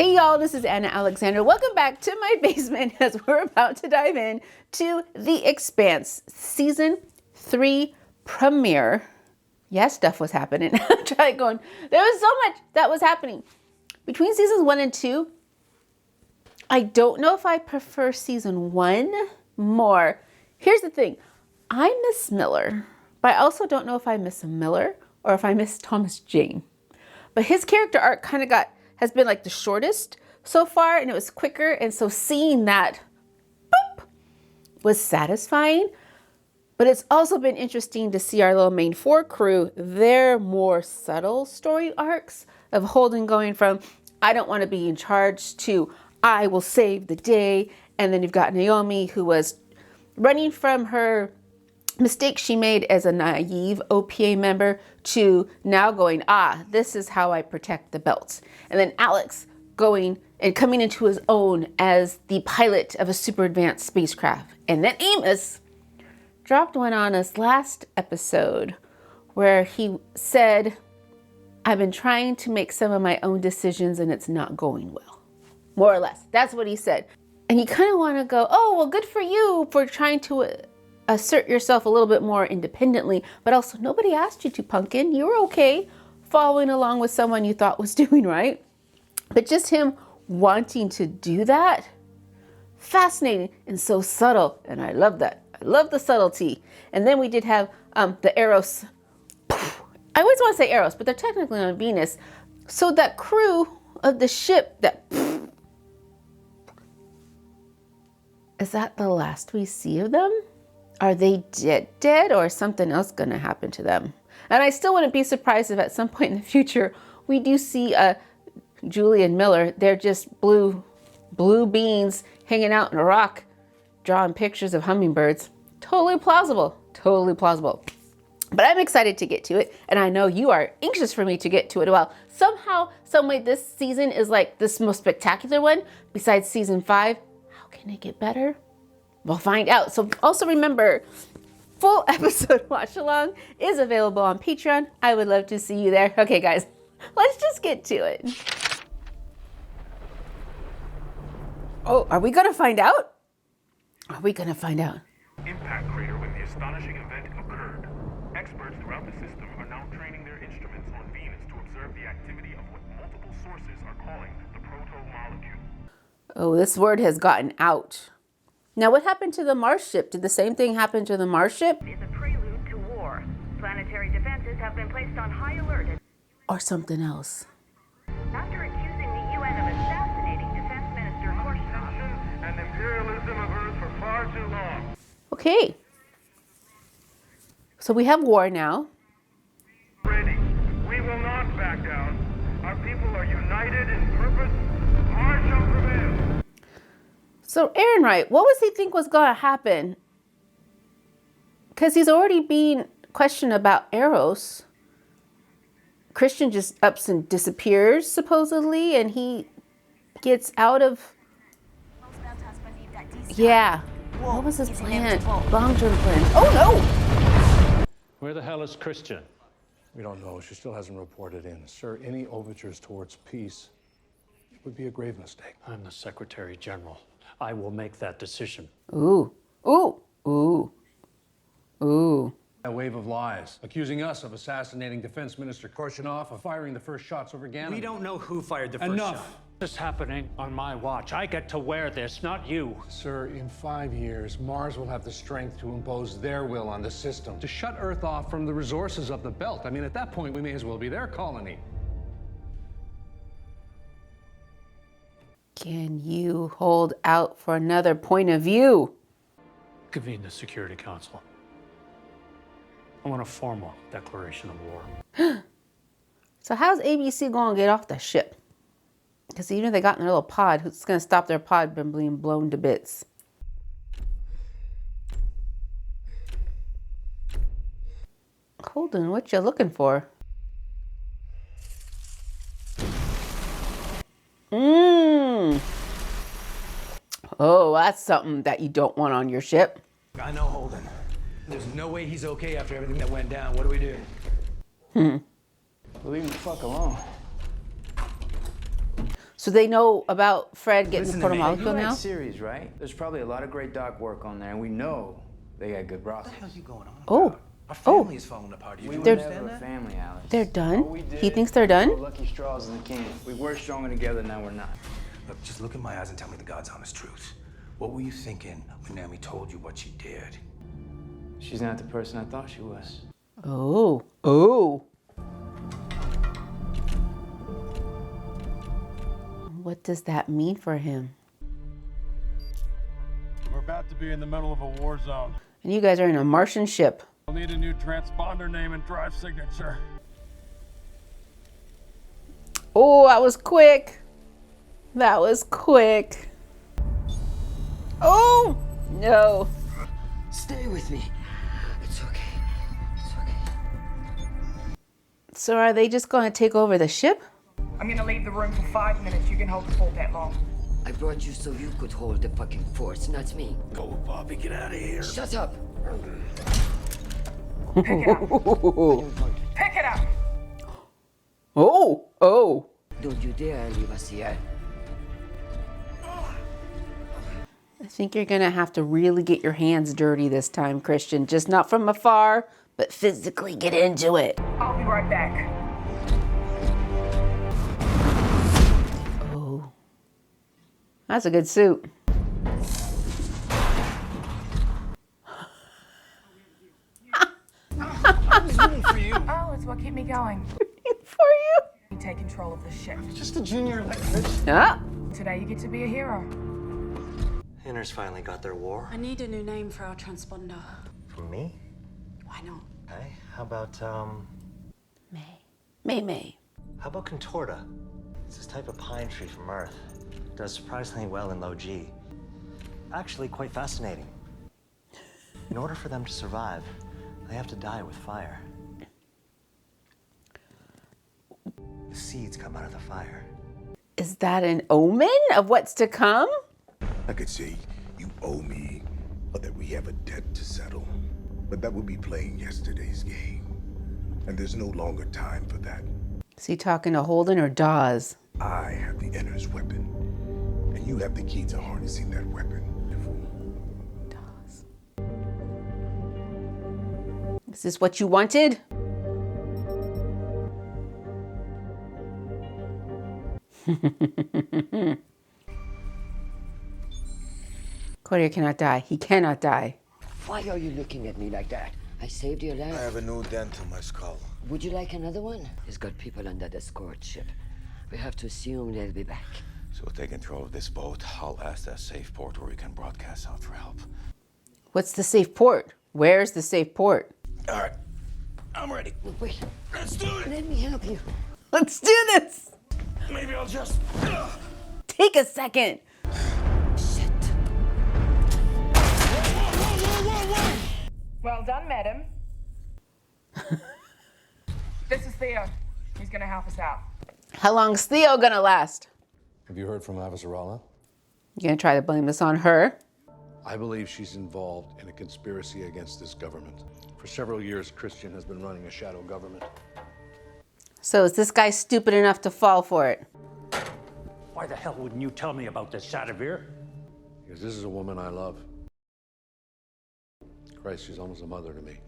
Hey y'all, this is Anna Alexander. Welcome back to my basement as we're about to dive in to The Expanse Season 3 premiere. Yes, stuff was happening. I tried going, there was so much that was happening. Between seasons 1 and 2, I don't know if I prefer season 1 more. Here's the thing, I miss Miller, but I also don't know if I miss Miller or if I miss Thomas Jane. But his character arc kind of has been like the shortest so far, and it was quicker. And so seeing that boop, was satisfying, but it's also been interesting to see our little main 4 crew, their more subtle story arcs of Holden going from, I don't want to be in charge to I will save the day. And then you've got Naomi, who was running from her mistake she made as a naive OPA member to now going, this is how I protect the belts. And then Alex going and coming into his own as the pilot of a super advanced spacecraft. And then Amos dropped one on us last episode where he said, I've been trying to make some of my own decisions and it's not going well. More or less. That's what he said. And you kind of want to go, oh, well, good for you for trying to assert yourself a little bit more independently, but also nobody asked you to, Pumpkin. You were okay following along with someone you thought was doing right. But just him wanting to do that, fascinating and so subtle. And I love that. I love the subtlety. And then we did have the Eros. I always want to say Eros, but they're technically on Venus. So that crew of the ship that, is that the last we see of them? Are they dead or is something else going to happen to them? And I still wouldn't be surprised if at some point in the future we do see Julie and Miller. They're just blue beans hanging out in a rock, drawing pictures of hummingbirds. Totally plausible. Totally plausible. But I'm excited to get to it. And I know you are anxious for me to get to it as well. Somehow, some way this season is like this most spectacular one besides season 5. How can it get better? We'll find out. So also remember, full episode watch along is available on Patreon. I would love to see you there. Okay, guys, let's just get to it. Oh, are we going to find out? Are we going to find out? Impact crater when the astonishing event occurred. Experts throughout the system are now training their instruments on Venus to observe the activity of what multiple sources are calling the proto-molecule. Oh, this word has gotten out. Now, what happened to the Mars ship? Did the same thing happen to the Mars ship? Is a prelude to war. Planetary defenses have been placed on high alert. Or something else? After accusing the UN of assassinating Defense Minister Korshunov And imperialism of Earth for far too long. Okay. So we have war now. Ready. We will not back down. Our people are united in purpose. Ours shall prevail. So Aaron Wright, what was he think was going to happen? Because he's already being questioned about Eros. Christian just ups and disappears, supposedly, and he gets out of... Yeah. What was his plan? Long-term plan. Oh, no! Where the hell is Christian? We don't know. She still hasn't reported in. Sir, any overtures towards peace would be a grave mistake. I'm the Secretary General. I will make that decision. Ooh. Ooh. Ooh. Ooh. A wave of lies, accusing us of assassinating Defense Minister Korshunov, of firing the first shots over Ganymede. We don't know who fired the first Enough. shot. This is happening on my watch. I get to wear this, not you. Sir, in 5 years, Mars will have the strength to impose their will on the system, to shut Earth off from the resources of the belt. I mean, at that point, we may as well be their colony. Can you hold out for another point of view? Convene the Security Council. I want a formal declaration of war. So how's ABC going to get off the ship? Because even if they got in their little pod, who's going to stop their pod from being blown to bits? Holden, what you looking for? Oh, that's something that you don't want on your ship. I know Holden. There's no way he's okay after everything that went down. What do we do? Leave him the fuck alone. So they know about Fred getting Listen the to me. proto-molecule You now? like series, right? There's probably a lot of great doc work on there, and we know they got good brothers. What the hell's you going on Oh. about? Our family is falling apart. You We do were understand never a that? family, Alex. They're done? All we did He thinks they're was done? throw lucky straws in the can. We were stronger together, now we're not. Look, just look in my eyes and tell me the God's honest truth. What were you thinking when Naomi told you what she did? She's not the person I thought she was. Oh. Oh. What does that mean for him? We're about to be in the middle of a war zone. And you guys are in a Martian ship. We'll need a new transponder name and drive signature. Oh, that was quick. That was quick. Oh, no. Stay with me. It's okay. It's okay. So are they just going to take over the ship? I'm gonna leave the room for 5 minutes. You can hold the fort that long. I brought you so you could hold the fucking force, not me. Go, Bobby, get out of here. Shut up. Pick it up. Pick it up. Oh, oh. Don't you dare leave us here. I think you're going to have to really get your hands dirty this time, Christian. Just not from afar, but physically get into it. I'll be right back. Oh. That's a good suit. Oh, it's what kept me going. For you. You take control of the ship. Just a junior electrician. Ah. Today you get to be a hero. Inners finally got their war. I need a new name for our transponder. For me? Why not? Okay. How about, May. how about Contorta? It's this type of pine tree from Earth. Does surprisingly well in low G. Actually quite fascinating. In order for them to survive, they have to die with fire. The seeds come out of the fire. Is that an omen of what's to come? I could say you owe me, or that we have a debt to settle. But that would be playing yesterday's game. And there's no longer time for that. Is he talking to Holden or Dawes? I have the Inner's weapon, and you have the key to harnessing that weapon. Dawes. Is this what you wanted? Claudia cannot die. He cannot die. Why are you looking at me like that? I saved your life. I have a new dent in my skull. Would you like another one? He's got people under the escort ship. We have to assume they'll be back. So we'll take control of this boat. I'll ask that safe port where we can broadcast out for help. What's the safe port? Where's the safe port? All right, I'm ready. Wait, Let's do it. let me help you. Let's do this. Maybe I'll just... Take a second. Shit. Well done, madam. This is Theo. He's gonna help us out. How long's Theo gonna last? Have you heard from Avasarala? You gonna try to blame this on her? I believe she's involved in a conspiracy against this government. For several years, Christian has been running a shadow government. So is this guy stupid enough to fall for it? Why the hell wouldn't you tell me about this, Sadavir? Because this is a woman I love. Christ, she's almost a mother to me.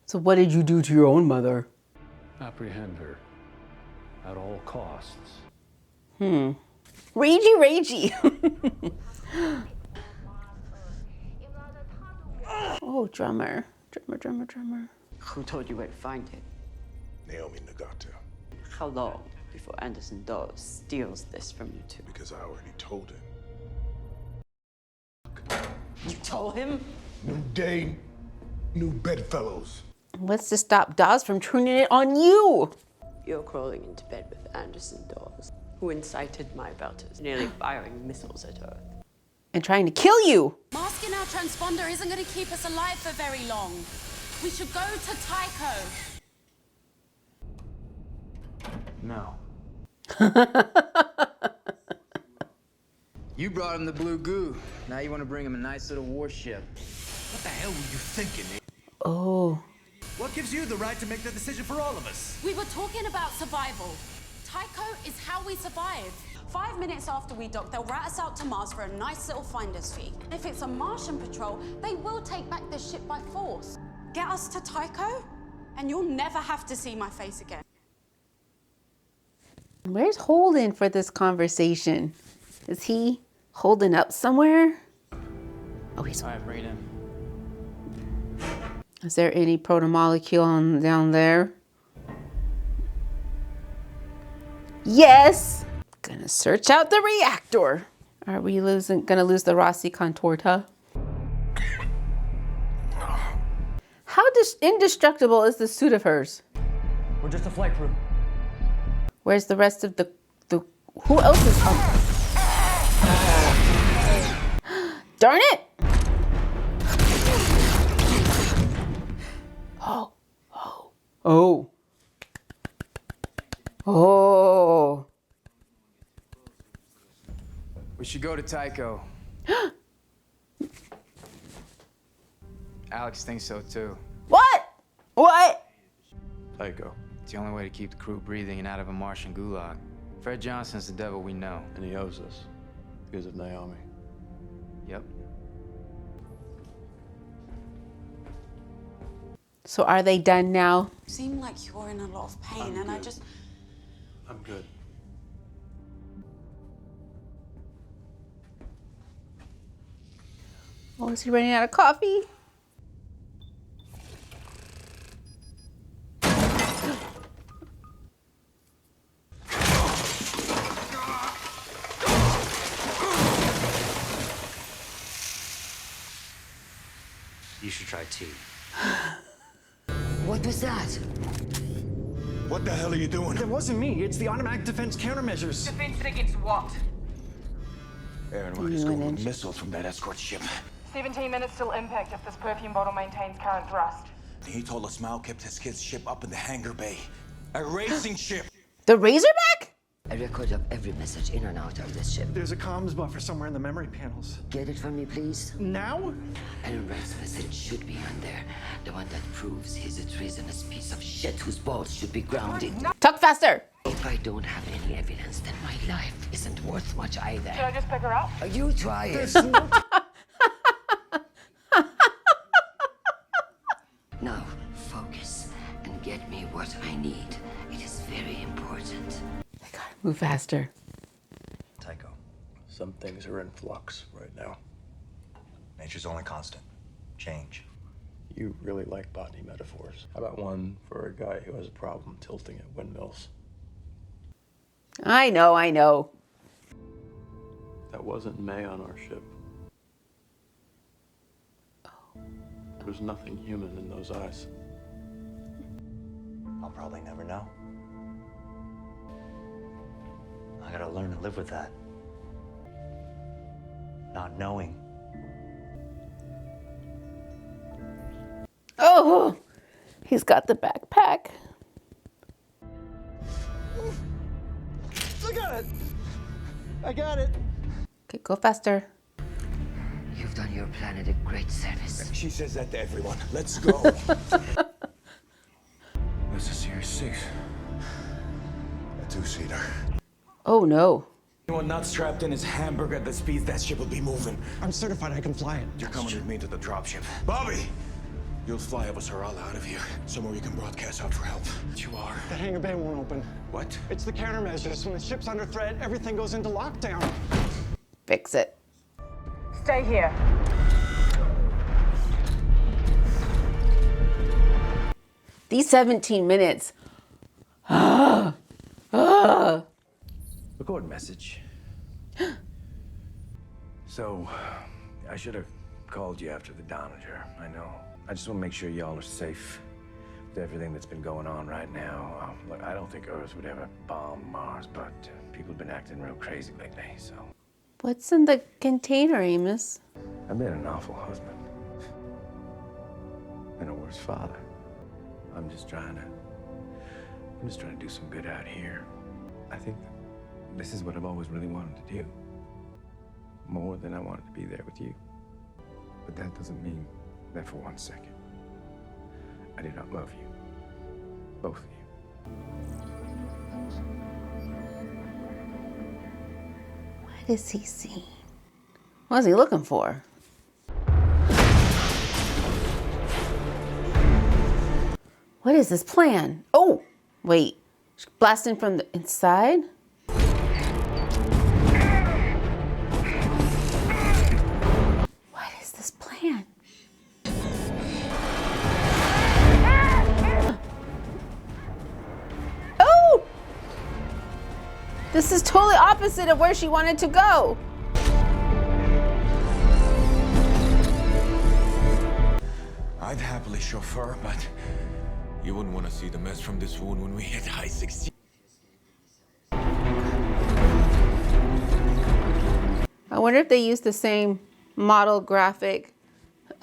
So what did you do to your own mother? Apprehend her at all costs. Ragey. Oh, drummer. Drummer. Who told you where to find it? Naomi Nagata, How long before Anderson Dawes steals this from you two? because I already told him. You told him? New day, new bedfellows. What's to stop Dawes from turning it on you? You're crawling into bed with Anderson Dawes, who incited my belters, nearly firing missiles at Earth. And trying to kill you. Masking our transponder isn't going to keep us alive for very long. We should go to Tycho. No. You brought him the blue goo. Now you want to bring him a nice little warship. What the hell were you thinking? Oh. What gives you the right to make that decision for all of us? We were talking about survival. Tycho is how we survive. 5 minutes after we dock, they'll rat us out to Mars for a nice little finder's fee. If it's a Martian patrol, they will take back the ship by force. Get us to Tycho, and you'll never have to see my face again. Where's Holden for this conversation? Is he holding up somewhere? Oh, he's... All right, bring it in. Is there any protomolecule down there? Yes! Gonna search out the reactor. Are we gonna lose the Rossi Contorta? How indestructible is this suit of hers? We're just a flight crew. Where's the rest of the who else is on? Darn it! Oh. We should go to Tycho. Alex thinks so too. What? What? Tycho. It's the only way to keep the crew breathing and out of a Martian gulag. Fred Johnson's the devil we know. And he owes us because of Naomi. Yep. So are they done now? You seem like you're in a lot of pain, and I just... I'm good. Oh, is he running out of coffee? You should try tea. What was that? What the hell are you doing? It wasn't me. It's the automatic defense countermeasures. Defense against what? Aaron, what is going with missiles from that escort ship? 17 minutes till impact if this perfume bottle maintains current thrust. He told us Mal kept his ship up in the hangar bay. A racing ship. The Razorback? A record of every message in and out of this ship. There's a comms buffer somewhere in the memory panels. Get it for me, please? Now? Elrod's message should be on there. The one that proves he's a treasonous piece of shit whose balls should be grounded. Talk faster! If I don't have any evidence, then my life isn't worth much either. Should I just pick her up? You try it. Now, focus and get me what I need. It is very important. Move faster. Tycho. Some things are in flux right now. Nature's only constant. Change. You really like botany metaphors. How about one for a guy who has a problem tilting at windmills? I know. That wasn't May on our ship. There was nothing human in those eyes. I'll probably never know. I gotta learn to live with that. Not knowing. Oh, he's got the backpack. I got it. Okay, go faster. You've done your planet a great service. She says that to everyone. Let's go. This is Series 6. A two-seater. Oh no. Anyone not strapped in his hamburger at the speeds that ship will be moving. I'm certified I can fly it. You're coming with me to the dropship. Bobby! You'll fly us all out of here. Somewhere you can broadcast out for help. You are. The hangar bay won't open. What? It's the countermeasures. When the ship's under threat, everything goes into lockdown. Fix it. Stay here. These 17 minutes. Record message. So, I should have called you after the Downinger. I know. I just want to make sure y'all are safe with everything that's been going on right now. Look, I don't think Earth would ever bomb Mars, but people have been acting real crazy lately, so. What's in the container, Amos? I've been an awful husband. And a worse father. I'm just trying to do some good out here. I think this is what I've always really wanted to do. More than I wanted to be there with you. But that doesn't mean that for 1 second I do not love you. Both of you. What is he seeing? What is he looking for? What is this plan? Oh, wait. She's blasting from the inside? What is this plan? Oh! This is totally opposite of where she wanted to go. I'd happily chauffeur, but you wouldn't want to see the mess from this wound when we hit high 60. I wonder if they used the same model graphic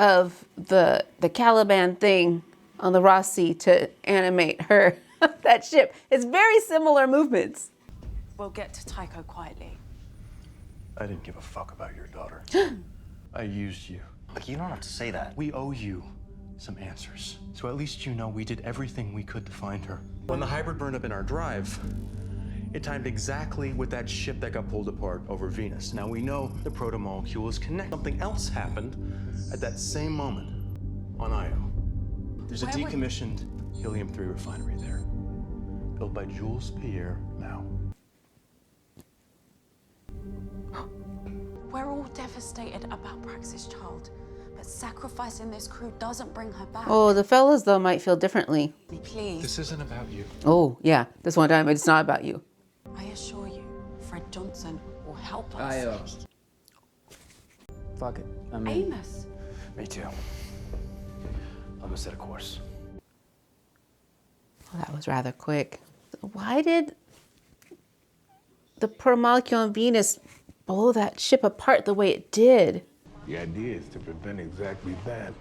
of the Caliban thing on the Ross Sea to animate her, that ship. It's very similar movements. We'll get to Tycho quietly. I didn't give a fuck about your daughter. I used you. Look, you don't have to say that. We owe you some answers. So at least you know we did everything we could to find her. When the hybrid burned up in our drive, it timed exactly with that ship that got pulled apart over Venus. Now we know the proto-molecule is connected. Something else happened at that same moment on Io. There's a decommissioned helium-3 refinery there, built by Jules Pierre Mao. We're all devastated about Praxis' child, but sacrificing this crew doesn't bring her back. Oh, the fellas, though, might feel differently. Please. This isn't about you. Oh, yeah. This one time, it's not about you. I assure you, Fred Johnson will help us. Fuck it. Amos. Me too. I'm gonna set a course. Well, that was rather quick. Why did the proto-molecule on Venus blow that ship apart the way it did? The idea is to prevent exactly that.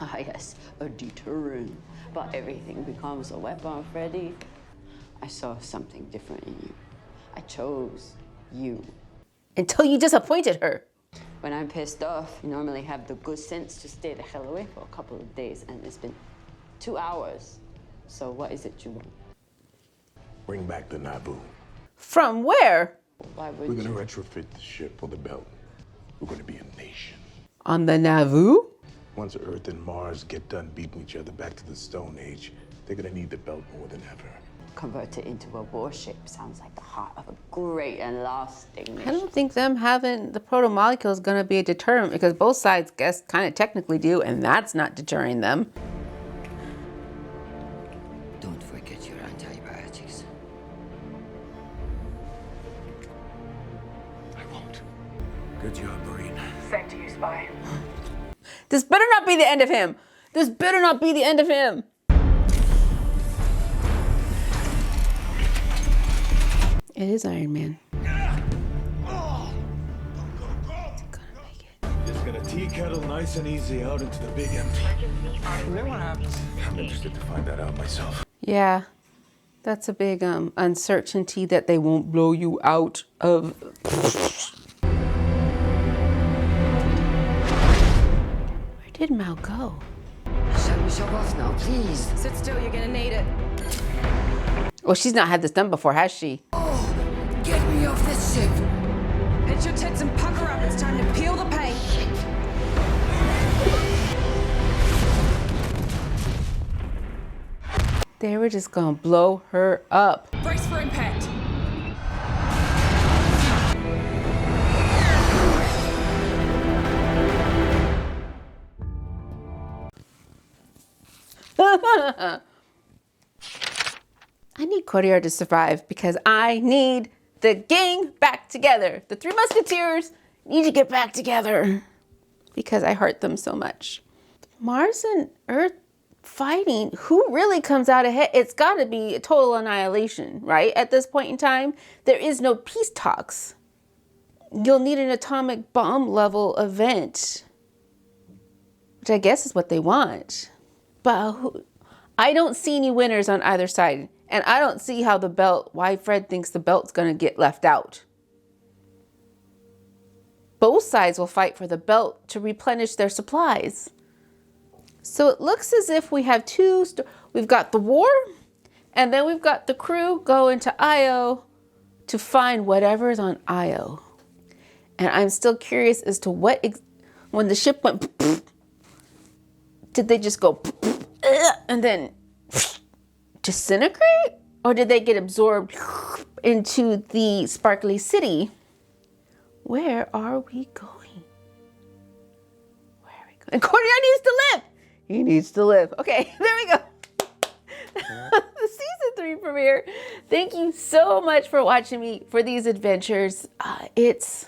Ah, yes, a deterrent. But everything becomes a weapon, Freddy. I saw something different in you. I chose you. Until you disappointed her. When I'm pissed off, you normally have the good sense to stay the hell away for a couple of days, and it's been 2 hours. So what is it you want? Bring back the Naboo. From where? Why would We're gonna retrofit the ship for the belt. We're gonna be a nation. On the Naboo? Once Earth and Mars get done beating each other back to the Stone Age, they're gonna need the belt more than ever. Convert it into a warship sounds like the heart of a great and lasting I mission. don't think them having the proto-molecule is going to be a deterrent because both sides, guess, kind of technically do, and that's not deterring them. Don't forget your antibiotics. I won't. Good job, Marine. Sent to you, Spy. This better not be the end of him. This better not be the end of him. It is Iron Man. Just gonna tea kettle nice and easy out into the big empty. Then what happens? I'm interested to find that out myself. Yeah, that's a big uncertainty that they won't blow you out of. Where did Mal go? Shall we show off now, please? Sit still, you're gonna need it. Well, she's not had this done before, has she? Get me off this ship! Hit your tits and pucker up. It's time to peel the paint. They were just gonna blow her up. Brace for impact. I need Courtier to survive because I need the gang back together. The Three Musketeers need to get back together because I hurt them so much. Mars and Earth fighting, who really comes out ahead? It's got to be a total annihilation, right? At this point in time, there is no peace talks. You'll need an atomic bomb level event, which I guess is what they want. But I don't see any winners on either side. And I don't see how the belt, why Fred thinks the belt's going to get left out. Both sides will fight for the belt to replenish their supplies. So it looks as if we have we've got the war, and then we've got the crew going to Io to find whatever's on Io. And I'm still curious as to when the ship went, did they just go and then disintegrate? Or did they get absorbed into the sparkly city? Where are we going? Where are we going? And Cornelius needs to live. He needs to live. Okay, there we go. The season 3 premiere. Thank you so much for watching me for these adventures. It's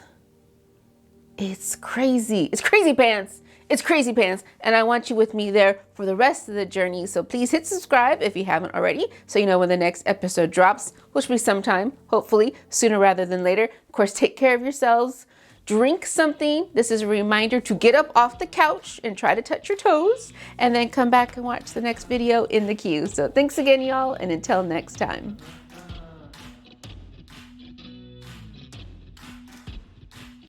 crazy. It's crazy pants. It's crazy pants. And I want you with me there for the rest of the journey. So please hit subscribe if you haven't already, so you know when the next episode drops, which will be sometime, hopefully sooner rather than later. Of course, take care of yourselves. Drink something. This is a reminder to get up off the couch and try to touch your toes, and then come back and watch the next video in the queue. So thanks again, y'all, and until next time.